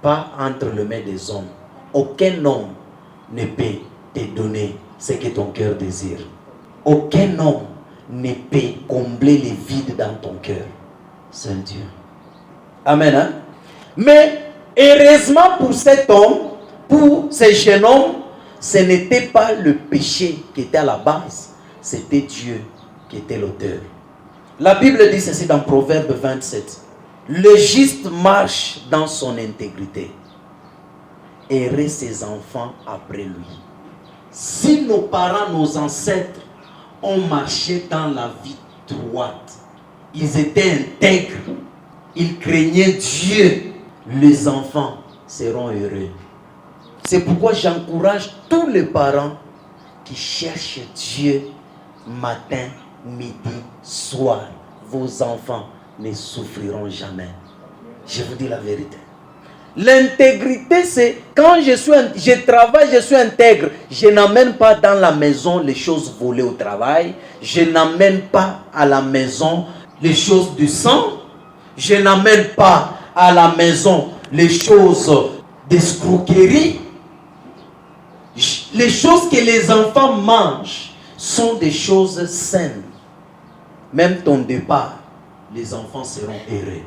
pas entre les mains des hommes. Aucun homme ne peut te donner ce que ton cœur désire. Aucun homme ne peut combler les vides dans ton cœur. Seul Dieu. Amen. Hein? Mais heureusement pour cet homme, pour ce jeune homme, ce n'était pas le péché qui était à la base, c'était Dieu qui était l'auteur. La Bible dit ceci dans Proverbe 27. Le juste marche dans son intégrité. Heureux ses enfants après lui. Si nos parents, nos ancêtres ont marché dans la vie droite, ils étaient intègres, ils craignaient Dieu, les enfants seront heureux. C'est pourquoi j'encourage tous les parents qui cherchent Dieu matin, midi, soir. Vos enfants ne souffriront jamais. Je vous dis la vérité. L'intégrité, c'est quand je travaille, je suis intègre. Je n'amène pas dans la maison les choses volées au travail. Je n'amène pas à la maison les choses du sang. Je n'amène pas à la maison les choses d'escroquerie. Les choses que les enfants mangent sont des choses saines. Même ton départ, les enfants seront heureux.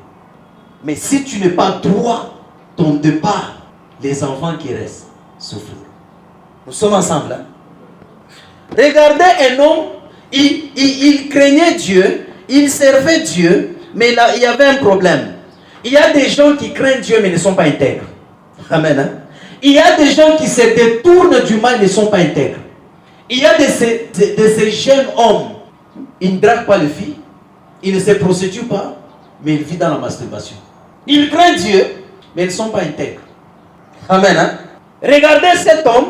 Mais si tu n'es pas droit, ton départ, les enfants qui restent souffrent. Nous sommes ensemble. Hein? Regardez un homme, il craignait Dieu, il servait Dieu, mais là, il y avait un problème. Il y a des gens qui craignent Dieu mais ne sont pas intègres. Amen. Hein? Il y a des gens qui se détournent du mal et ne sont pas intègres. Il y a de ces jeunes hommes, ils ne draguent pas les filles, ils ne se prostituent pas, mais ils vivent dans la masturbation. Ils craignent Dieu, mais ils ne sont pas intègres. Amen. Hein? Regardez cet homme,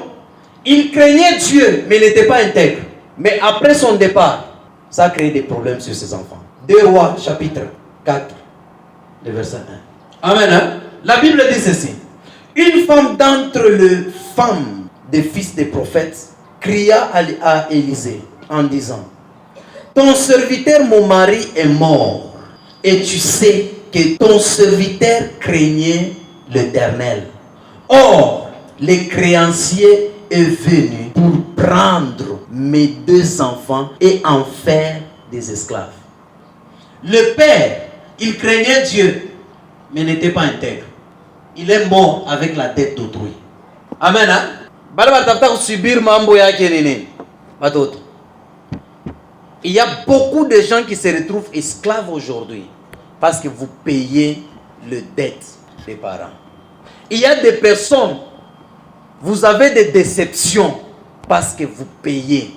il craignait Dieu, mais il n'était pas intègre. Mais après son départ, ça a créé des problèmes sur ses enfants. 2 Rois, chapitre 4, le verset 1. Amen. Hein? La Bible dit ceci. Une femme d'entre les femmes des fils des prophètes cria à Élisée en disant: ton serviteur, mon mari, est mort, et tu sais que ton serviteur craignait l'Éternel. Or, le créancier est venu pour prendre mes 2 enfants et en faire des esclaves. Le père, il craignait Dieu, mais n'était pas intègre. Il est mort avec la dette d'autrui. Amen. Hein? Il y a beaucoup de gens qui se retrouvent esclaves aujourd'hui parce que vous payez les dettes des parents. Il y a des personnes, vous avez des déceptions parce que vous payez.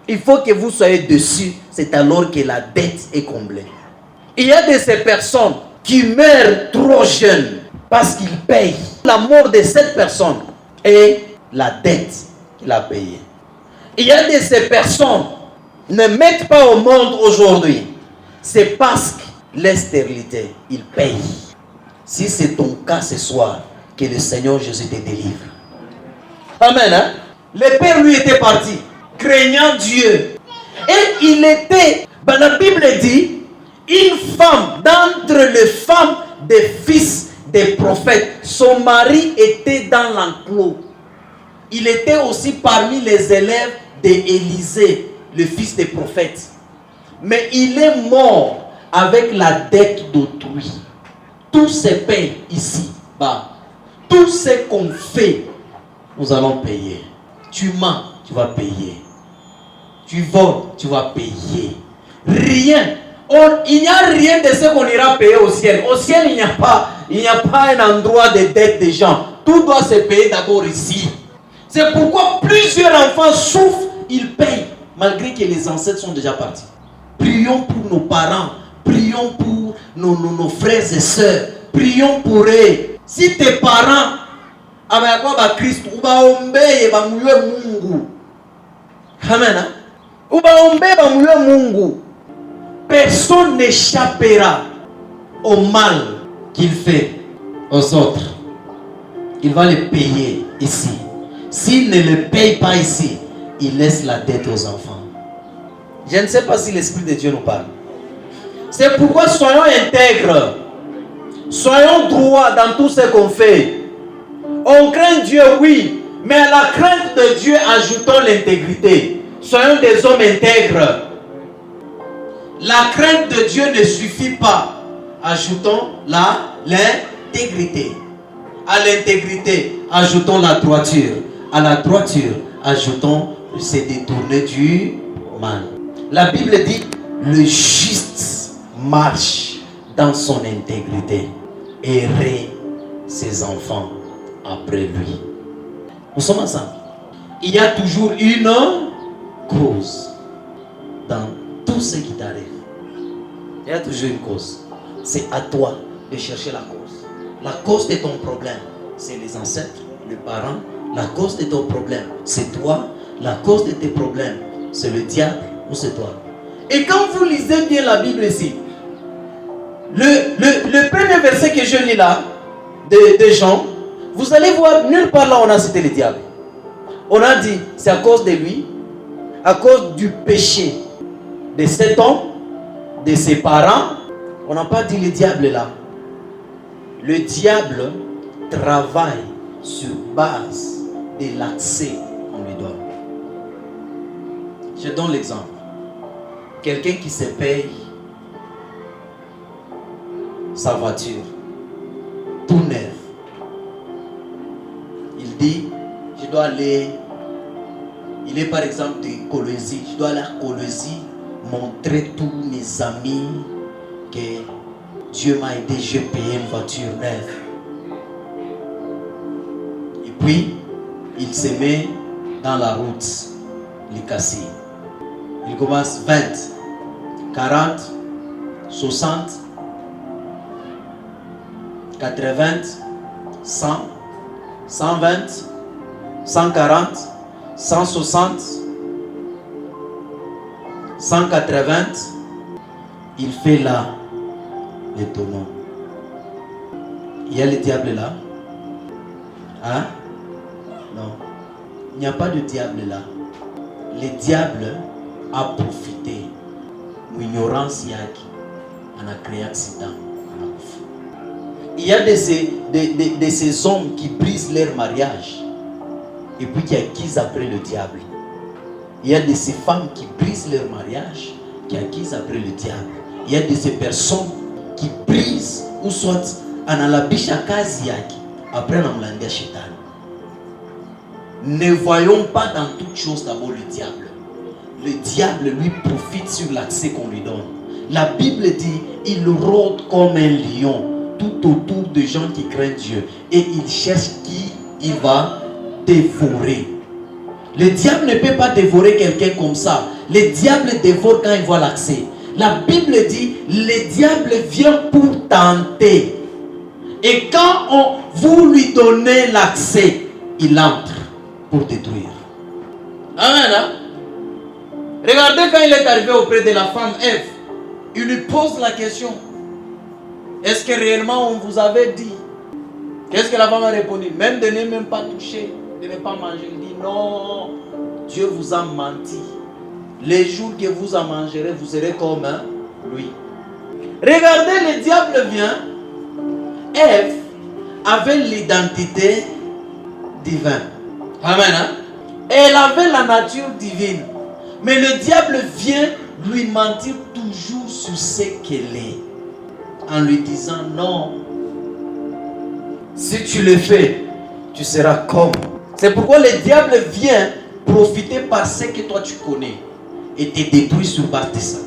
Il faut que vous soyez dessus, c'est alors que la dette est comblée. Il y a de ces personnes qui meurent trop jeunes parce qu'ils payent. La mort de cette personne est la dette qu'il a payée. Il y a de ces personnes qui ne mettent pas au monde aujourd'hui. C'est parce que les stérilités, ils payent. Si c'est ton cas ce soir, que le Seigneur Jésus te délivre. Amen. Hein? Le père lui était parti, craignant Dieu. Et il était, la Bible dit, une femme d'entre les femmes des fils des prophètes. Son mari était dans l'enclos. Il était aussi parmi les élèves d'Élisée, le fils des prophètes. Mais il est mort avec la dette d'autrui. Tout se paye ici-bas. Tout ce qu'on fait, nous allons payer. Tu mens, tu vas payer. Tu voles, tu vas payer. Rien. Il n'y a rien de ce qu'on ira payer au ciel. Au ciel, il n'y a pas un endroit de dette des gens. Tout doit se payer d'abord ici. C'est pourquoi plusieurs enfants souffrent, ils payent, malgré que les ancêtres sont déjà partis. Prions pour nos parents, prions pour nos frères et sœurs, prions pour eux. Si tes parents, avec Christ, amen. Personne n'échappera au mal qu'il fait aux autres. Il va les payer ici. S'il ne le paye pas ici, il laisse la dette aux enfants. Je ne sais pas si l'Esprit de Dieu nous parle. C'est pourquoi soyons intègres. Soyons droits dans tout ce qu'on fait. On craint Dieu, oui, mais à la crainte de Dieu, ajoutons l'intégrité. Soyons des hommes intègres. La crainte de Dieu ne suffit pas. Ajoutons l'intégrité. À l'intégrité, ajoutons la droiture. À la droiture, ajoutons se détourner du mal. La Bible dit, le juste marche dans son intégrité. Errer ses enfants après lui. Nous sommes ensemble. Il y a toujours une cause dans tout ce qui t'arrive. Il y a toujours une cause. C'est à toi de chercher la cause. La cause de ton problème, c'est les ancêtres, les parents. La cause de ton problème, c'est toi. La cause de tes problèmes, c'est le diable ou c'est toi. Et quand vous lisez bien la Bible ici, le premier verset que je lis là, de Jean, vous allez voir, nulle part là on a cité le diable. On a dit, c'est à cause de lui, à cause du péché de cet homme, de ses parents. On n'a pas dit le diable là. Le diable travaille sur base de l'accès qu'on lui donne. Je donne l'exemple. Quelqu'un qui se paye sa voiture, tout neuf. Il dit, je dois aller, il est par exemple de Colosie, je dois aller à Colosie, montrer tous mes amis que Dieu m'a aidé, j'ai payé une voiture neuve. Et puis, il se met dans la route, les casser. Il commence 20, 40, 60, 80, 100, 120, 140, 160, 180. Il fait là les tonneaux. Il y a le diable là. Hein? Non. Il n'y a pas de diable là. Le diable a profité. L'ignorance yaki. On a créé un accident. Il y a de ces hommes qui brisent leur mariage et puis qui acquisent après le diable. Il y a de ces femmes qui brisent leur mariage, qui acquisent après le diable. Il y a de ces personnes qui brisent ou soit analabisha kazi yaki après namlanga shetani. Ne voyons pas dans toute chose d'abord le diable. Le diable lui profite sur l'accès qu'on lui donne. La Bible dit, il rôde comme un lion tout autour de gens qui craignent Dieu et il cherche qui il va dévorer. Le diable ne peut pas dévorer quelqu'un comme ça. Le diable dévore quand il voit l'accès. La Bible dit, le diable vient pour tenter. Et quand vous lui donnez l'accès, il entre pour détruire. Amen. Hein? Regardez quand il est arrivé auprès de la femme Ève, il lui pose la question. Est-ce que réellement on vous avait dit? Qu'est-ce que la femme a répondu? Même de ne même pas toucher, de ne pas manger. Il dit non, Dieu vous a menti. Les jours que vous en mangerez, vous serez comme lui. Regardez, le diable vient. Ève avait l'identité divine. Amen. Hein? Elle avait la nature divine. Mais le diable vient lui mentir toujours sur ce qu'elle est. En lui disant non. Si tu le fais, tu seras comme. C'est pourquoi le diable vient profiter par ce que toi tu connais et te détruit sur base de ça.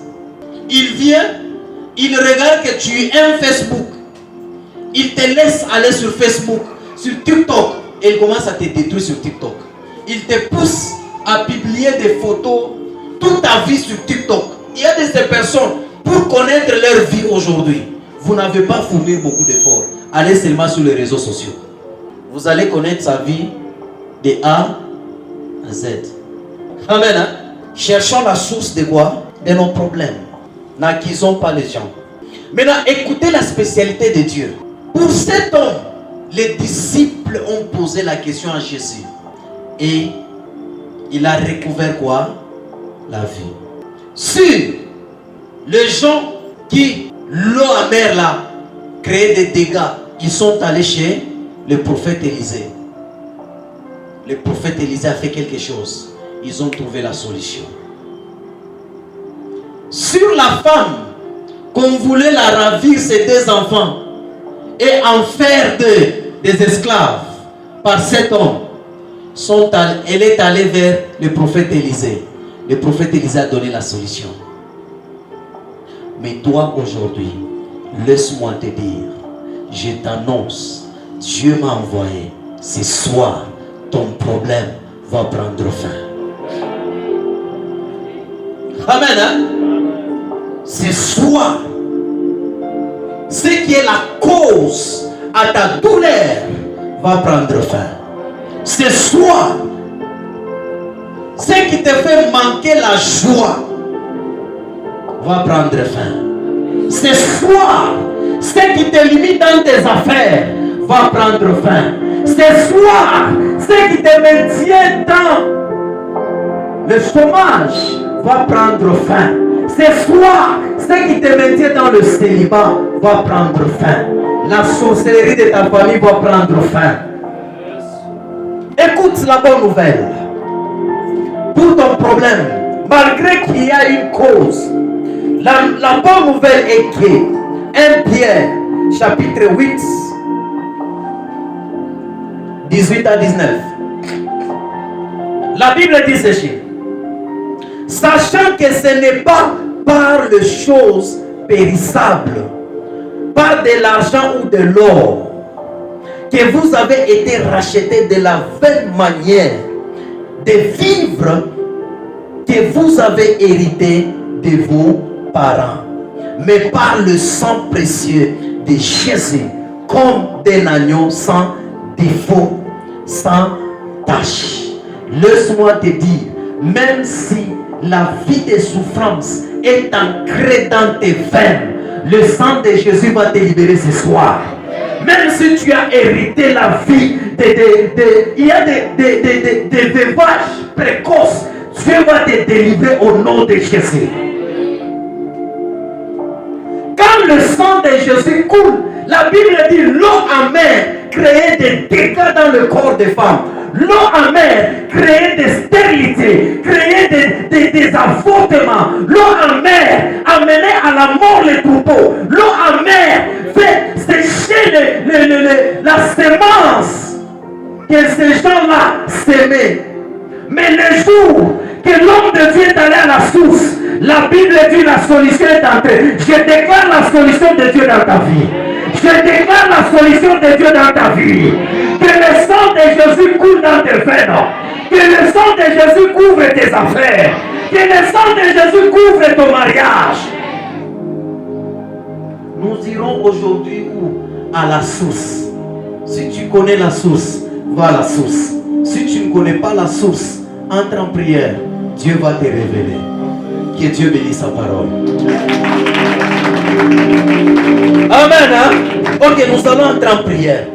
Il vient, il regarde que tu aimes Facebook. Il te laisse aller sur Facebook, sur TikTok et il commence à te détruire sur TikTok. Il te pousse à publier des photos toute ta vie sur TikTok. Il y a de ces personnes, pour connaître leur vie aujourd'hui, vous n'avez pas fourni beaucoup d'efforts. Allez seulement sur les réseaux sociaux. Vous allez connaître sa vie de A à Z. Amen. Hein? Cherchons la source de quoi? De nos problèmes. N'acquisons pas les gens. Maintenant, écoutez la spécialité de Dieu. Pour cet homme, les disciples ont posé la question à Jésus. Et il a recouvert quoi? La vie. Sur les gens qui, l'eau amère là, créaient des dégâts, ils sont allés chez le prophète Élisée. le prophète Élisée a fait quelque chose. Ils ont trouvé la solution. Sur la femme, qu'on voulait la ravir ses 2 enfants et en faire des esclaves par cet homme, elle est allée vers le prophète Élisée. Le prophète Élisée a donné la solution. Mais toi aujourd'hui, laisse-moi te dire, je t'annonce, Dieu m'a envoyé. Ce soir, ton problème va prendre fin. Amen. Hein? Ce soir, ce qui est la cause à ta douleur va prendre fin. Ce soir, ce qui te fait manquer la joie va prendre fin. Ce soir, ce qui te limite dans tes affaires va prendre fin. Ce soir, ce qui te maintient dans le chômage va prendre fin. Ce soir, ce qui te maintient dans le célibat va prendre fin. La sorcellerie de ta famille va prendre fin. Écoute la bonne nouvelle. Pour ton problème, malgré qu'il y a une cause, la bonne nouvelle est que 1 Pierre, chapitre 8, 18 à 19. La Bible dit ceci. Sachant que ce n'est pas par les choses périssables, par de l'argent ou de l'or, que vous avez été rachetés de la vaine manière de vivre que vous avez hérité de vos parents, mais par le sang précieux de Jésus, comme d'un agneau sans défaut, sans tache. Laisse-moi te dire, même si la vie de souffrance est ancrée dans tes veines, le sang de Jésus va te libérer ce soir. Même si tu as hérité la vie, il y a des vévages précoces, Dieu va te délivrer au nom de Jésus. Quand le sang de Jésus coule, la Bible dit l'eau amère créait des dégâts dans le corps des femmes. L'eau amère créait des stérilités, créait des avortements. L'eau amère amenait à la mort les troupeaux. L'eau amère fait sécher la semence que ces gens-là s'aimaient. Mais le jour que l'homme de Dieu est allé à la source, la Bible dit la solution est entrée. Je déclare la solution de Dieu dans ta vie. Je déclare la solution de Dieu dans ta vie. Que le sang de Jésus coule dans tes veines. Que le sang de Jésus couvre tes affaires. Que le sang de Jésus couvre ton mariage. Nous irons aujourd'hui où? À la source. Si tu connais la source, va à la source. Si tu ne connais pas la source, entre en prière. Dieu va te révéler. Que Dieu bénisse sa parole. Amen. Hein? Ok, nous allons entrer en prière.